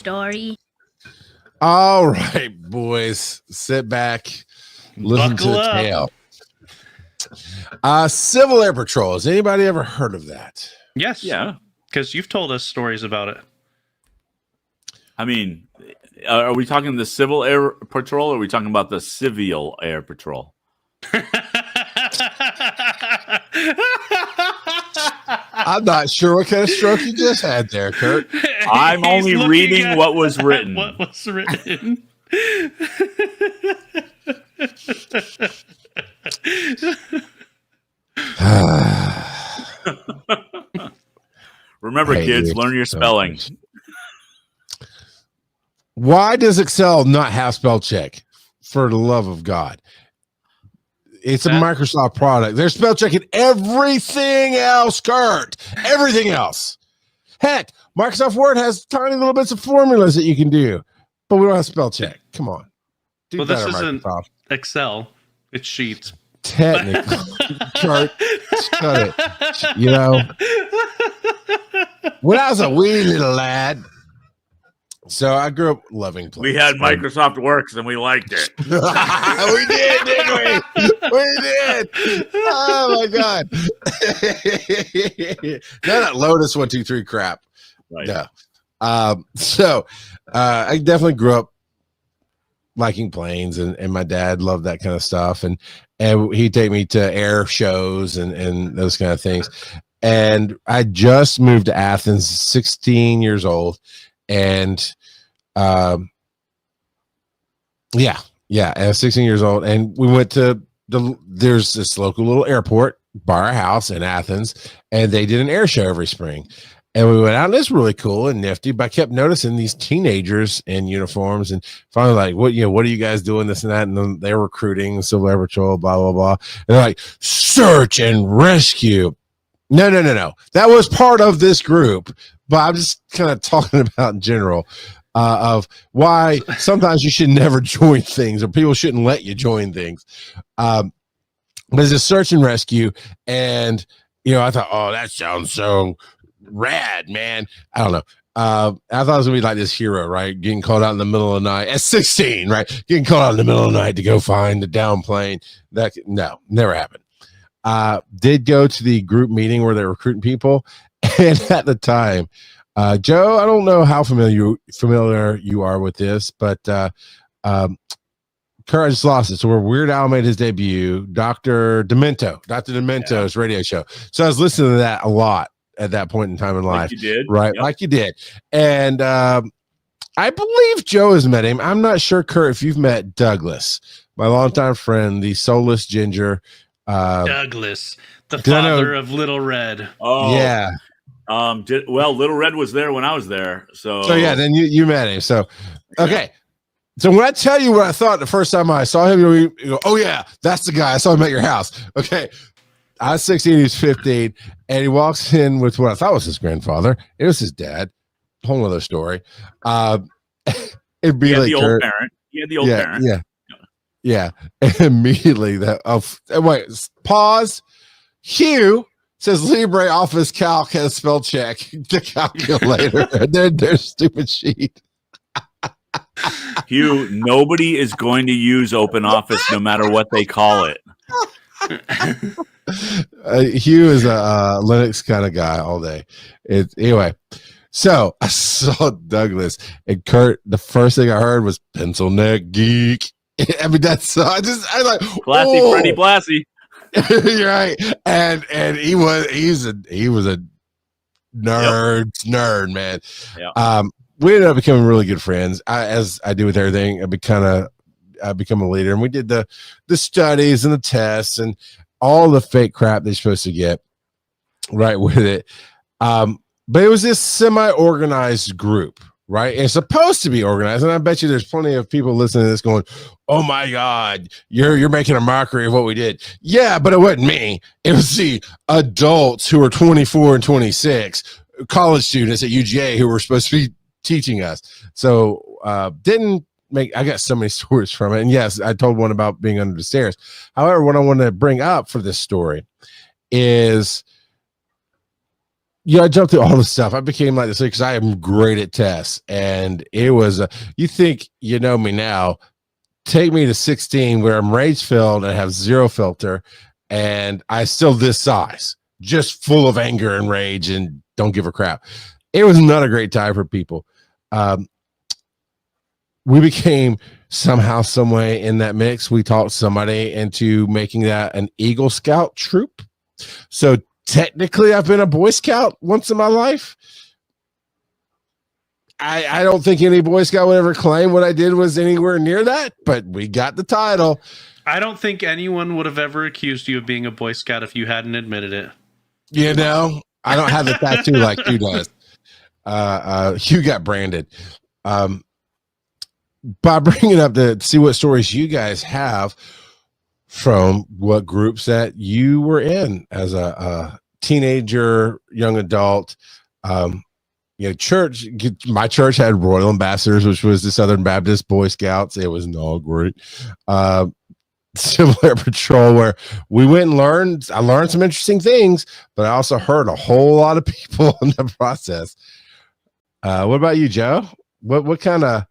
story? All right, boys, sit back, listen Buckle to the up. tale. Civil Air Patrol. Has anybody ever heard of that? Yes. Yeah. Because you've told us stories about it. I mean, are we talking the Civil Air Patrol or are we talking about the Civil Air Patrol? I'm not sure what kind of stroke you just had there, Kurt. I'm He's only looking reading at what was written. What was written? Remember, Hey, kids, dude, learn your so spelling. much. Why does Excel not have spell check? For the love of God. It's a Microsoft product. They're spell checking everything else, Kurt. Everything else. Heck, Microsoft Word has tiny little bits of formulas that you can do, but we don't have spell check. Come on. Do Well, this better, isn't Microsoft. Excel. It's Sheets. Technically. Kurt, shut it. You know, when I was a wee little lad, so I grew up loving planes. We had Microsoft Works and we liked it. We did, didn't we? We did. Oh my God. No, not Lotus 1-2-3 crap. Right. No. So I definitely grew up liking planes, and my dad loved that kind of stuff, and he'd take me to air shows and those kind of things. And I just moved to Athens, 16 years old, and I was 16 years old, and we went to there's this local little airport by our house in Athens, and they did an air show every spring. And we went out, and it's really cool and nifty, but I kept noticing these teenagers in uniforms, and finally, like, what are you guys doing, this and that? And then they're recruiting, Civil Air Patrol, blah, blah, blah. And they're like, search and rescue. No. That was part of this group, but I'm just kind of talking about in general of why sometimes you should never join things, or people shouldn't let you join things. But it's a search and rescue, and, I thought, oh, that sounds so rad, man. I don't know. I thought it was gonna be like this hero, right? Getting called out in the middle of the night at 16, right? Getting called out in the middle of the night to go find the down plane. No, never happened. Did go to the group meeting where they're recruiting people, and at the time, Joe, I don't know how familiar you are with this, but Kurt, I just lost it. So where Weird Al made his debut, Dr. Demento's radio show. So I was listening to that a lot at that point in time in life. Like you did. Right. Yep. Like you did. And I believe Joe has met him. I'm not sure, Kurt, if you've met Douglas, my longtime friend, the soulless ginger. Douglas, the father of Little Red. Oh, yeah. Little Red was there when I was there. So yeah, then you met him. So, okay. So when I tell you what I thought the first time I saw him, you go, oh yeah, that's the guy. I saw him at your house. Okay. I was 16, he was 15, and he walks in with what I thought was his grandfather. It was his dad. Whole other story. It'd be like the old parent. He had the old parent. Yeah. And immediately wait, pause. Hugh says Libre Office Calc has spell check the calculator. their stupid sheet. Hugh, nobody is going to use Open Office no matter what they call it. Hugh is a Linux kind of guy all day. Anyway, so I saw Douglas and Kurt. The first thing I heard was pencil neck geek. I mean, I like classy Freddie Blassie. You're right, and he was a nerd, man. Yeah. We ended up becoming really good friends. As I do with everything, I become a leader, and we did the studies and the tests and all the fake crap they're supposed to get right with it. But it was this semi-organized group, right? It's supposed to be organized. And I bet you there's plenty of people listening to this going, oh my God, you're making a mockery of what we did. Yeah, but it wasn't me. It was the adults who were 24 and 26, college students at UGA who were supposed to be teaching us. So I got so many stories from it. And yes, I told one about being under the stairs. However, what I want to bring up for this story is I jumped through all the stuff. I became like this because I am great at tests, and it was. You think you know me now? Take me to 16, where I'm rage filled and have zero filter, and I still this size, just full of anger and rage, and don't give a crap. It was not a great time for people. We became somehow, some way in that mix. We talked somebody into making that an Eagle Scout troop. So technically, I've been a Boy Scout once in my life. I don't think any Boy Scout would ever claim what I did was anywhere near that, but we got the title. I don't think anyone would have ever accused you of being a Boy Scout if you hadn't admitted it. You know, I don't have the tattoo like Hugh does. Hugh got branded. By bringing up to see what stories you guys have from what groups that you were in as a teenager, young adult. Church. My church had Royal Ambassadors, which was the Southern Baptist Boy Scouts. It was not great. Civil Air Patrol, where we went and learned. I learned some interesting things, but I also hurt a whole lot of people in the process. What about you, Joe? What kind of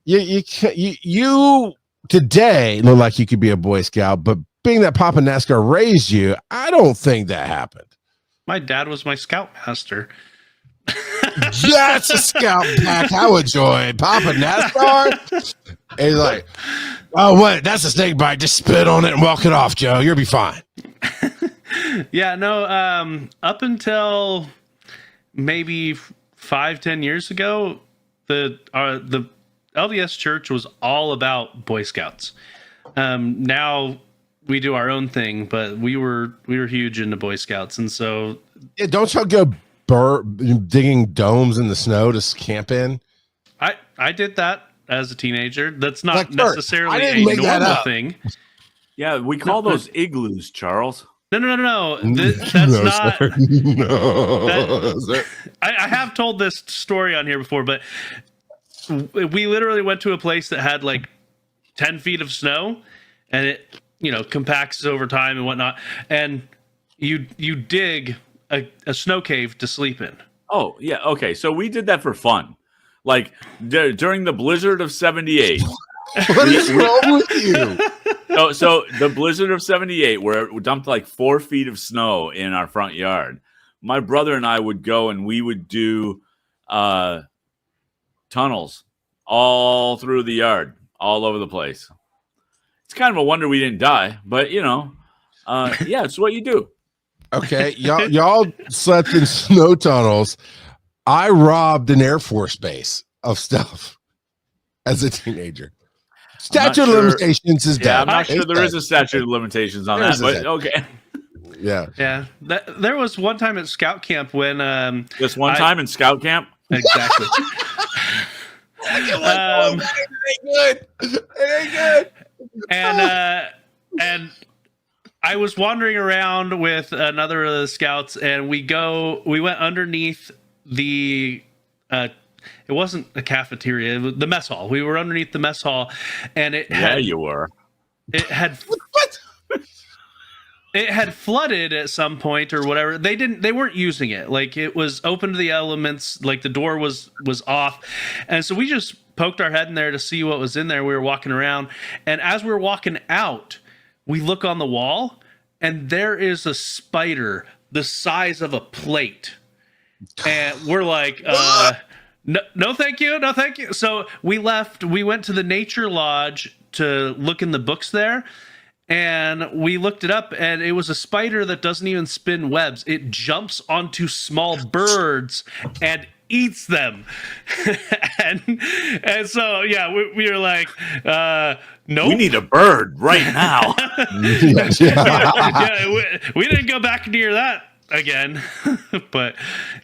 you today look like you could be a Boy Scout, but being that Papa NASCAR raised you, I don't think that happened. My dad was my scoutmaster. That's a scout pack I would join. Papa NASCAR. And he's like, oh, what? That's a snake bite. Just spit on it and walk it off, Joe. You'll be fine. Yeah, no. Up until maybe 5-10 years ago, the LDS Church was all about Boy Scouts. Now we do our own thing, but we were huge into Boy Scouts, and so don't y'all go digging domes in the snow to camp in? I did that as a teenager. That's not necessarily a normal thing. Yeah, we call those igloos, Charles. No. That's not. Sir. No. I have told this story on here before, but we literally went to a place that had like 10 feet of snow, and it compacts over time and whatnot, and you dig a snow cave to sleep in. Oh yeah, okay. So we did that for fun, like during the blizzard of '78. What is wrong with you? So the blizzard of '78, where it dumped like 4 feet of snow in our front yard, my brother and I would go and we would do tunnels all through the yard, all over the place. It's kind of a wonder we didn't die, but yeah, it's what you do. Okay, y'all slept in snow tunnels. I robbed an Air Force base of stuff as a teenager. Statute of limitations is dead. I'm not sure there is a statute of limitations on that, but okay. Yeah. There was one time at Scout Camp when this one time in Scout Camp. Exactly. It ain't good. And I was wandering around with another of the scouts, and we went underneath the it wasn't a cafeteria, it was the mess hall. We were underneath the mess hall, and you were. It had what? It had flooded at some point or whatever. They weren't using it. Like, it was open to the elements, like the door was off. And so we just poked our head in there to see what was in there. We were walking around, and as we were walking out, we look on the wall, and there is a spider the size of a plate. And we're like, no, thank you. No, thank you. So we left. We went to the Nature Lodge to look in the books there. And we looked it up, and it was a spider that doesn't even spin webs. It jumps onto small birds and eats them. and so, yeah, we were like, nope. We need a bird right now. We didn't go back near that again. But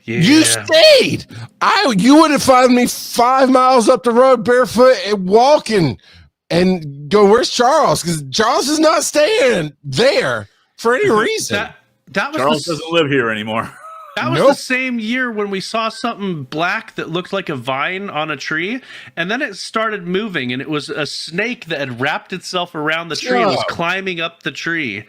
yeah. You stayed. You would have found me 5 miles up the road barefoot and walking and go, where's Charles? Because Charles is not staying there for any reason. That was Charles doesn't live here anymore. That was the same year when we saw something black that looked like a vine on a tree, and then it started moving, and it was a snake that had wrapped itself around the tree and was climbing up the tree.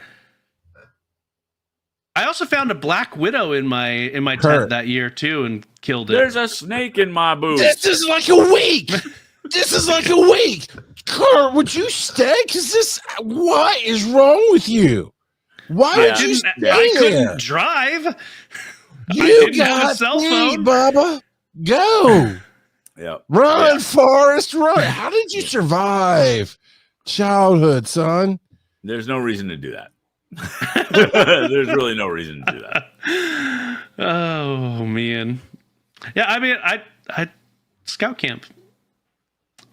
I also found a black widow in my Kurt. tent that year too, and killed it. There's a snake in my boot. This is like a week. This is like a week. Kurt, would you stay? Because what is wrong with you? Why would you stay I there? couldn't drive. You I didn't got have a cell phone. Bubba. Go. Yep. Run, Yeah. Forrest, run. How did you survive childhood, son? There's no reason to do that. There's really no reason to do that. Oh man. Yeah, I mean, I scout camp.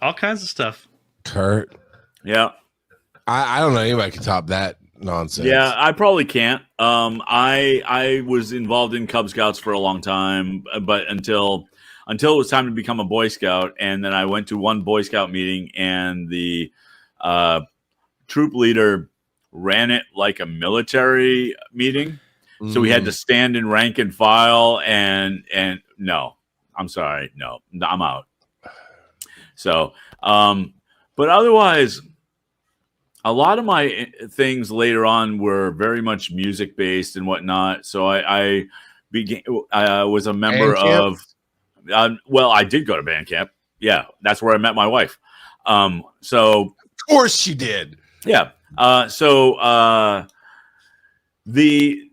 All kinds of stuff. Kurt. Yeah. I don't know anybody can top that nonsense. Yeah, I probably can't. I was involved in Cub Scouts for a long time, but until it was time to become a Boy Scout, and then I went to one Boy Scout meeting, and the troop leader ran it like a military meeting, so we had to stand in rank and file, and no, I'm sorry, no, I'm out. So, but otherwise, a lot of my things later on were very much music based and whatnot. So I was a member of. Well, I did go to band camp. Yeah, that's where I met my wife. So Of course she did. yeah. So the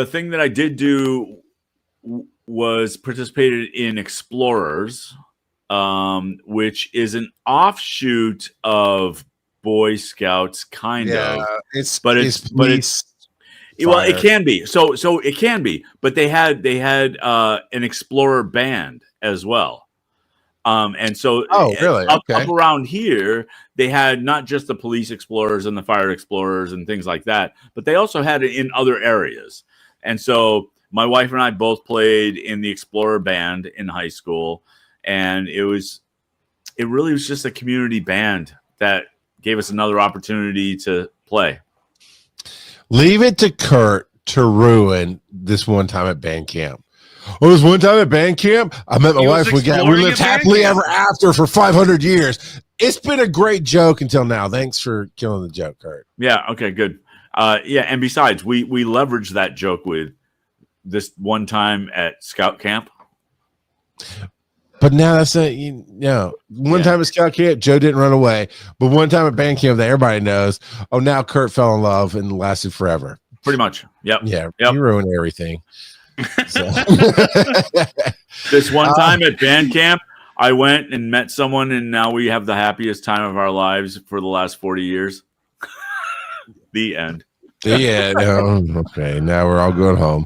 thing that I did do was participated in Explorers, which is an offshoot of Boy Scouts, kind of. Well, it can be. So it can be, but they had an Explorer band as well. And so really? up Okay. around here, they had not just the police explorers and the fire explorers and things like that, but they also had it in other areas. And so my wife and I both played in the Explorer band in high school, and it really was just a community band that gave us another opportunity to play. Leave it to Kurt to ruin this one time at band camp. Oh, this one time at band camp, I met my wife. We lived happily ever after for 500 years. It's been a great joke until now. Thanks for killing the joke, Kurt. Yeah. Okay. Good. Yeah. And besides, we leveraged that joke with this one time at Scout Camp. But now that's one time at Scout Camp, Joe didn't run away. But one time at band camp that everybody knows, oh, now Kurt fell in love and lasted forever. Pretty much. Yep. Yeah. Yep. You ruined everything. So. This one time at band camp, I went and met someone, and now we have the happiest time of our lives for the last 40 years. The end. Yeah. Okay. Now we're all going home.